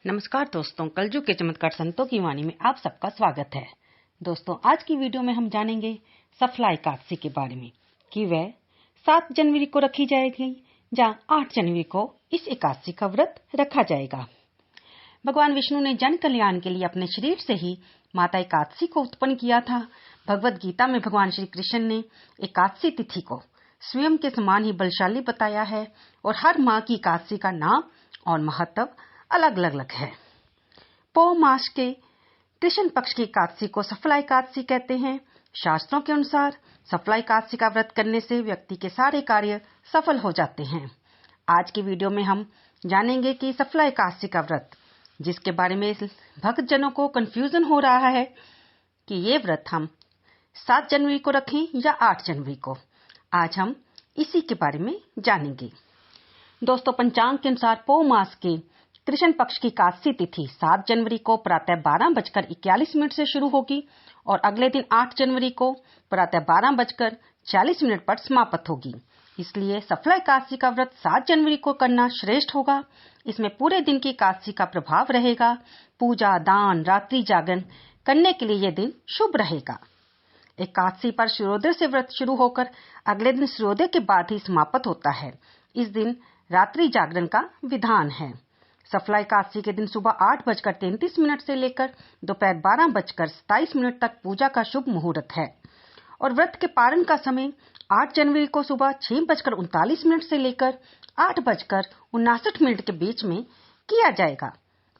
नमस्कार दोस्तों, कलयुग के चमत्कार संतों की वाणी में आप सबका स्वागत है। दोस्तों, आज की वीडियो में हम जानेंगे सफला एकादशी के बारे में कि वह 7 जनवरी को रखी जाएगी या 8 जनवरी को इस एकादशी का व्रत रखा जाएगा। भगवान विष्णु ने जन कल्याण के लिए अपने शरीर से ही माता एकादशी को उत्पन्न किया था। भगवत गीता में भगवान श्री कृष्ण ने एकादशी तिथि को स्वयं के समान ही बलशाली बताया है और हर माह की एकादशी का नाम और महत्व अलग अलग है। पौष मास के कृष्ण पक्ष की एकादशी को सफला एकादशी कहते हैं। शास्त्रों के अनुसार सफला एकादशी का व्रत करने से व्यक्ति के सारे कार्य सफल हो जाते हैं। आज की वीडियो में हम जानेंगे कि सफला एकादशी का व्रत, जिसके बारे में भक्तजनों को कंफ्यूजन हो रहा है कि ये व्रत हम 7 जनवरी को रखें या 8 जनवरी को, आज हम इसी के बारे में जानेंगे। दोस्तों, पंचांग के अनुसार पौष मास के कृष्ण पक्ष की एकादशी तिथि 7 जनवरी को प्रातः 12:41 से शुरू होगी और अगले दिन 8 जनवरी को प्रातः 12:40 पर समाप्त होगी। इसलिए सफला एकादशी का व्रत 7 जनवरी को करना श्रेष्ठ होगा। इसमें पूरे दिन की एकादशी का प्रभाव रहेगा। पूजा, दान, रात्रि जागरण करने के लिए यह दिन शुभ रहेगा। एकादशी पर सूर्योदय से व्रत शुरू होकर अगले दिन सूर्योदय के बाद ही समाप्त होता है। इस दिन रात्रि जागरण का विधान है। सफला एकादशी के दिन सुबह 8:33 से लेकर दोपहर 12:27 तक पूजा का शुभ मुहूर्त है और व्रत के पारण का समय 8 जनवरी को सुबह 6:39 से लेकर 8:59 के बीच में किया जाएगा।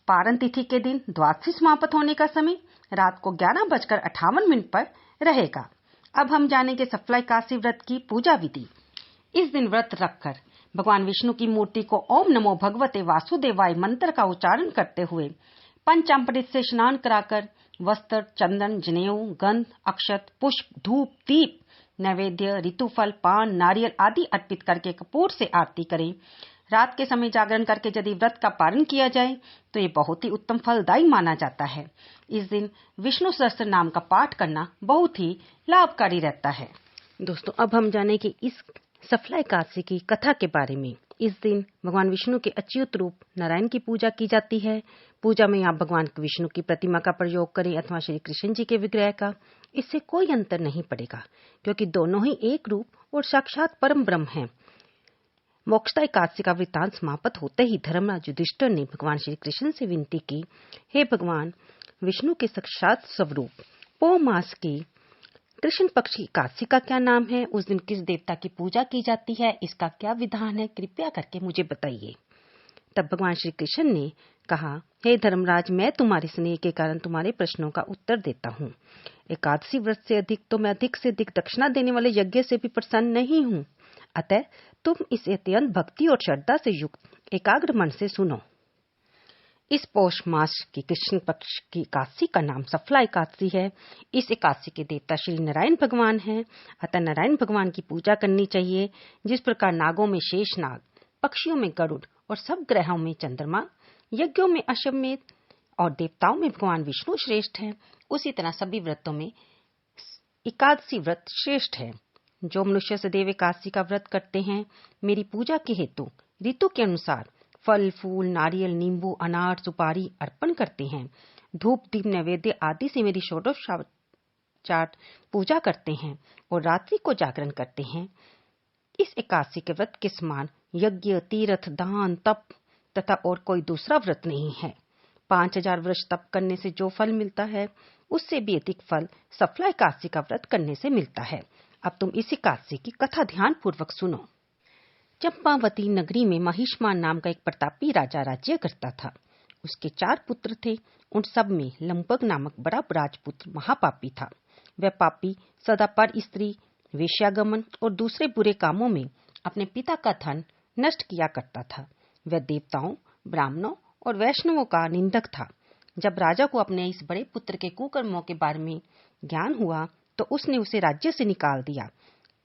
पारण तिथि के दिन द्वादशी समाप्त होने का समय रात को 11:58 पर रहेगा। अब हम जानेंगे सफला एकादशी व्रत की पूजा विधि। इस दिन व्रत रखकर भगवान विष्णु की मूर्ति को ओम नमो भगवते वासुदेवाय मंत्र का उच्चारण करते हुए पंचामृत से स्नान कराकर वस्त्र, चंदन, जनेऊ, गंध, अक्षत, पुष्प, धूप, दीप, नैवेद्य, ऋतुफल, पान, नारियल आदि अर्पित करके कपूर से आरती करें। रात के समय जागरण करके यदि व्रत का पारण किया जाए तो ये बहुत ही उत्तम फलदायी माना जाता है। इस दिन विष्णु सहस्त्र नाम का पाठ करना बहुत ही लाभकारी रहता है। दोस्तों, अब हम जाने कि इस सफला एकादशी की कथा के बारे में। इस दिन भगवान विष्णु के अच्युत रूप नारायण की पूजा की जाती है। पूजा में आप भगवान विष्णु की प्रतिमा का प्रयोग करें अथवा श्री कृष्ण जी के विग्रह का, इससे कोई अंतर नहीं पड़ेगा, क्योंकि दोनों ही एक रूप और साक्षात परम ब्रह्म हैं। मोक्षदा एकादशी का वृत्तांत समाप्त होते ही धर्मराज युधिष्ठिर ने भगवान श्री कृष्ण से विनती की, हे भगवान विष्णु के साक्षात स्वरूप, पौष मास की कृष्ण पक्ष की एकादशी का क्या नाम है? उस दिन किस देवता की पूजा की जाती है? इसका क्या विधान है? कृपया करके मुझे बताइए। तब भगवान श्री कृष्ण ने कहा, हे धर्मराज, मैं तुम्हारे स्नेह के कारण तुम्हारे प्रश्नों का उत्तर देता हूँ। एकादशी व्रत से अधिक तो मैं अधिक से अधिक दक्षिणा देने वाले यज्ञ से भी प्रसन्न नहीं हूँ। अतः तुम इसे अत्यंत भक्ति और श्रद्धा से युक्त एकाग्र मन से सुनो। इस पौष मास की कृष्ण पक्ष की एकादशी का नाम सफला एकादशी है। इस एकादशी के देवता श्री नारायण भगवान हैं। अतः नारायण भगवान की पूजा करनी चाहिए। जिस प्रकार नागों में शेषनाग, पक्षियों में गरुड़ और सब ग्रहों में चंद्रमा, यज्ञों में अश्वमेध और देवताओं में भगवान विष्णु श्रेष्ठ हैं, उसी तरह सभी व्रतों में एकादशी व्रत श्रेष्ठ है। जो मनुष्य सदैव एकादशी का व्रत करते हैं, मेरी पूजा के हेतु ऋतु के अनुसार फल, फूल, नारियल, नींबू, अनार, सुपारी अर्पण करते हैं, धूप, दीप, नैवेद्य आदि से मेरी षोडशोपचार पूजा करते हैं और रात्रि को जागरण करते हैं। इस एकादशी के व्रत के समान यज्ञ, तीर्थ, दान, तप तथा और कोई दूसरा व्रत नहीं है। 5000 वर्ष तप करने से जो फल मिलता है, उससे भी अधिक फल सफला एकादशी का व्रत करने से मिलता है। अब तुम इस एकादशी की कथा ध्यान पूर्वक सुनो। चंपावती नगरी में महिष्मान नाम का एक प्रतापी राजा राज्य करता था। उसके 4 पुत्र थे। उन सब में लंपग नामक बड़ा राजपुत्र महापापी था। वह पापी सदा पर स्त्री, वेश्यागमन और दूसरे बुरे कामों में अपने पिता का धन नष्ट किया करता था। वह देवताओं, ब्राह्मणों और वैष्णवों का निंदक था। जब राजा को अपने इस बड़े पुत्र के कुकर्मों के बारे में ज्ञान हुआ तो उसने उसे राज्य से निकाल दिया।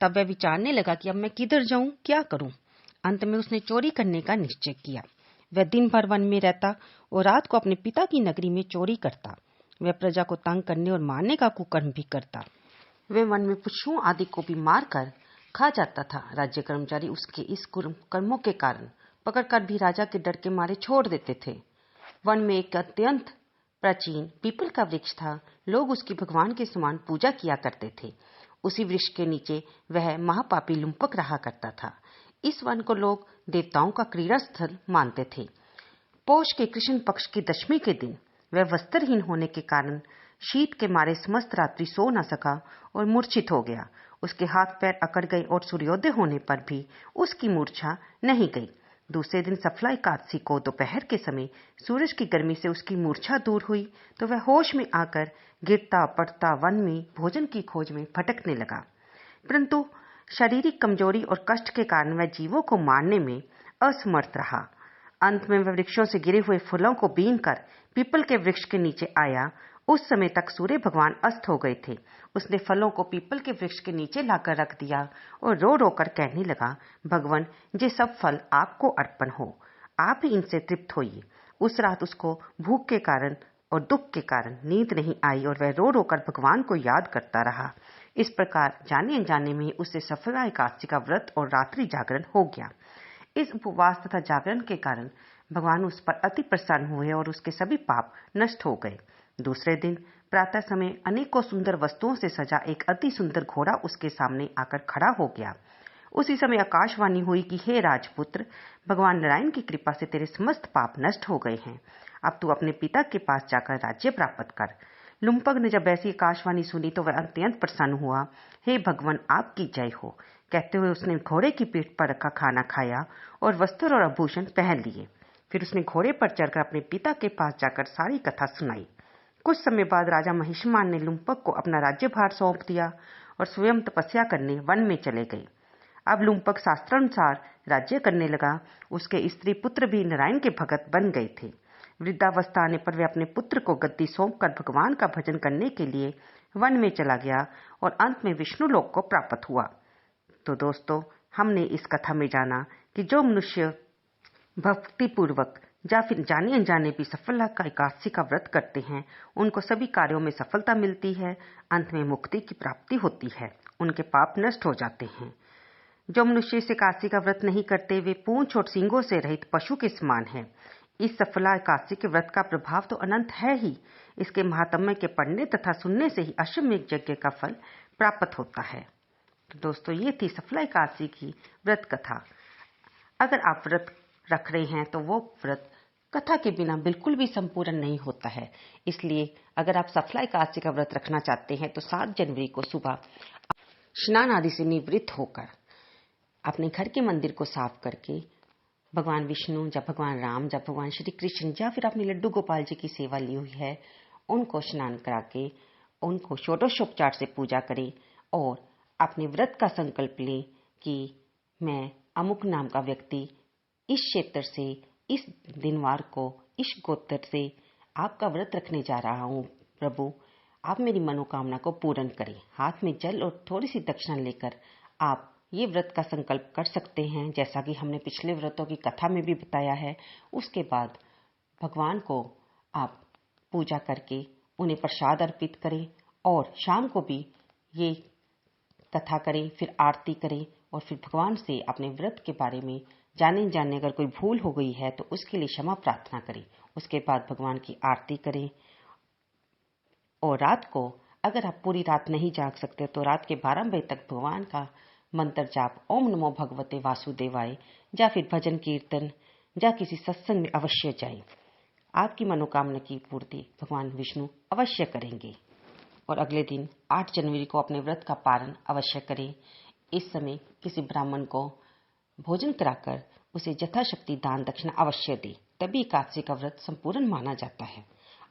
तब वह विचारने लगा कि अब मैं किधर जाऊं, क्या करूं। अंत में उसने चोरी करने का निश्चय किया। वह दिन भर वन में रहता और रात को अपने पिता की नगरी में चोरी करता। वह प्रजा को तंग करने और मारने का कुकर्म भी करता। वह वन में पशुओं आदि को भी मारकर खा जाता था। राज्य कर्मचारी उसके इस कर्मों के कारण पकड़कर भी राजा के डर के मारे छोड़ देते थे। वन में एक अत्यंत प्राचीन पीपल का वृक्ष था। लोग उसकी भगवान के समान पूजा किया करते थे। उसी वृक्ष के नीचे वह महापापी लुम्पक रहा करता था। इस वन को लोग देवताओं का क्रीड़ा स्थल मानते थे। पौष के कृष्ण पक्ष की दशमी के दिन वह वस्त्रहीन होने के कारण शीत के मारे समस्त रात्रि सो न सका और मूर्छित हो गया। उसके हाथ पैर अकड़ गए और सूर्योदय होने पर भी उसकी मूर्छा नहीं गई। दूसरे दिन सफला एकादशी को दोपहर के समय सूरज की गर्मी से उसकी मूर्छा दूर हुई तो वह होश में आकर गिरता पड़ता वन में भोजन की खोज में भटकने लगा। परंतु शारीरिक कमजोरी और कष्ट के कारण वह जीवों को मारने में असमर्थ रहा। अंत में वह वृक्षों से गिरे हुए फूलों को बीनकर पीपल के वृक्ष के नीचे आया। उस समय तक सूर्य भगवान अस्त हो गए थे। उसने फलों को पीपल के वृक्ष के नीचे लाकर रख दिया और रो रो कर कहने लगा, भगवान, ये सब फल आपको अर्पण हो, आप ही इनसे तृप्त होइए। उस रात उसको भूख के कारण और दुख के कारण नींद नहीं आई और वह रो रो कर भगवान को याद करता रहा। इस प्रकार जाने अनजाने में उससे सफला एकादशी का व्रत और रात्रि जागरण हो गया। इस उपवास तथा जागरण के कारण भगवान उस पर अति प्रसन्न हुए और उसके सभी पाप नष्ट हो गए। दूसरे दिन प्रातः समय अनेकों सुंदर वस्तुओं से सजा एक अति सुंदर घोड़ा उसके सामने आकर खड़ा हो गया। उसी समय आकाशवाणी हुई कि हे राजपुत्र, भगवान नारायण की कृपा से तेरे समस्त पाप नष्ट हो गए हैं। अब तू अपने पिता के पास जाकर राज्य प्राप्त कर। लुम्पक ने जब ऐसी आकाशवाणी सुनी तो वह अत्यंत प्रसन्न हुआ। हे भगवान, आपकी जय हो, कहते हुए उसने घोड़े की पीठ पर रखा खाना खाया और वस्त्र और आभूषण पहन लिए। फिर उसने घोड़े पर चढ़कर अपने पिता के पास जाकर सारी कथा सुनाई। कुछ समय बाद राजा महिषमान ने लुम्पक को अपना राज्यभार सौंप दिया और स्वयं तपस्या करने वन में चले गए। अब लुम्पक शास्त्रानुसार राज्य करने लगा। उसके स्त्री पुत्र भी नारायण के भगत बन गए थे। वृद्धावस्था आने पर वे अपने पुत्र को गद्दी सौंपकर भगवान का भजन करने के लिए वन में चला गया और अंत में विष्णु लोक को प्राप्त हुआ। तो दोस्तों, हमने इस कथा में जाना कि जो मनुष्य भक्ति पूर्वक या फिर जाने अनजाने भी सफला का एकादशी का व्रत करते हैं, उनको सभी कार्यों में सफलता मिलती है। अंत में मुक्ति की प्राप्ति होती है, उनके पाप नष्ट हो जाते हैं। जो मनुष्य इस एकादशी का व्रत नहीं करते, वे पूंछ और सींगों से रहित पशु के समान है। इस सफला एकादशी के व्रत का प्रभाव तो अनंत है ही। इसके महात्म्य के पढ़ने तथा सुनने से ही अश्वमेध यज्ञ का फल प्राप्त होता है। तो दोस्तों, ये थी सफला एकादशी की व्रत कथा। अगर आप व्रत रख रहे हैं तो वो व्रत कथा के बिना बिल्कुल भी संपूर्ण नहीं होता है। इसलिए अगर आप सफला एकादशी का व्रत रखना चाहते हैं तो 7 जनवरी को सुबह स्नान आदि से निवृत्त होकर अपने घर के मंदिर को साफ करके भगवान विष्णु या भगवान राम या भगवान श्री कृष्ण या फिर अपने लड्डू गोपाल जी की सेवा ली हुई है, उनको स्नान करा के उनको षोडशोपचार से पूजा करें और अपने व्रत का संकल्प लें कि मैं अमुक नाम का व्यक्ति इस क्षेत्र से, इस दिनवार को, इस गोत्र से आपका व्रत रखने जा रहा हूँ। प्रभु, आप मेरी मनोकामना को पूर्ण करें। हाथ में जल और थोड़ी सी दक्षिणा लेकर आप ये व्रत का संकल्प कर सकते हैं, जैसा कि हमने पिछले व्रतों की कथा में भी बताया है। उसके बाद भगवान को आप पूजा करके उन्हें प्रसाद अर्पित करें और शाम को भी ये कथा करें, फिर आरती करें और फिर भगवान से अपने व्रत के बारे में जाने अगर कोई भूल हो गई है तो उसके लिए क्षमा प्रार्थना करें। उसके बाद भगवान की आरती करें और रात को अगर आप पूरी रात नहीं जाग सकते तो रात के 12 बजे तक भगवान का मंत्र जाप ओम नमो भगवते वासुदेवाय या फिर भजन कीर्तन या किसी सत्संग में अवश्य जाए। आपकी मनोकामना की पूर्ति भगवान विष्णु अवश्य करेंगे। और अगले दिन 8 जनवरी को अपने व्रत का पारण अवश्य करें। इस समय किसी ब्राह्मण को भोजन कराकर उसे यथाशक्ति दान दक्षिणा अवश्य दे, तभी एकादशी का व्रत संपूर्ण माना जाता है।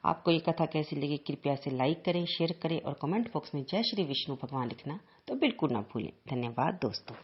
आपको ये कथा कैसी लगी, कृपया से लाइक करें, शेयर करें और कमेंट बॉक्स में जय श्री विष्णु भगवान लिखना तो बिल्कुल ना भूलें। धन्यवाद दोस्तों।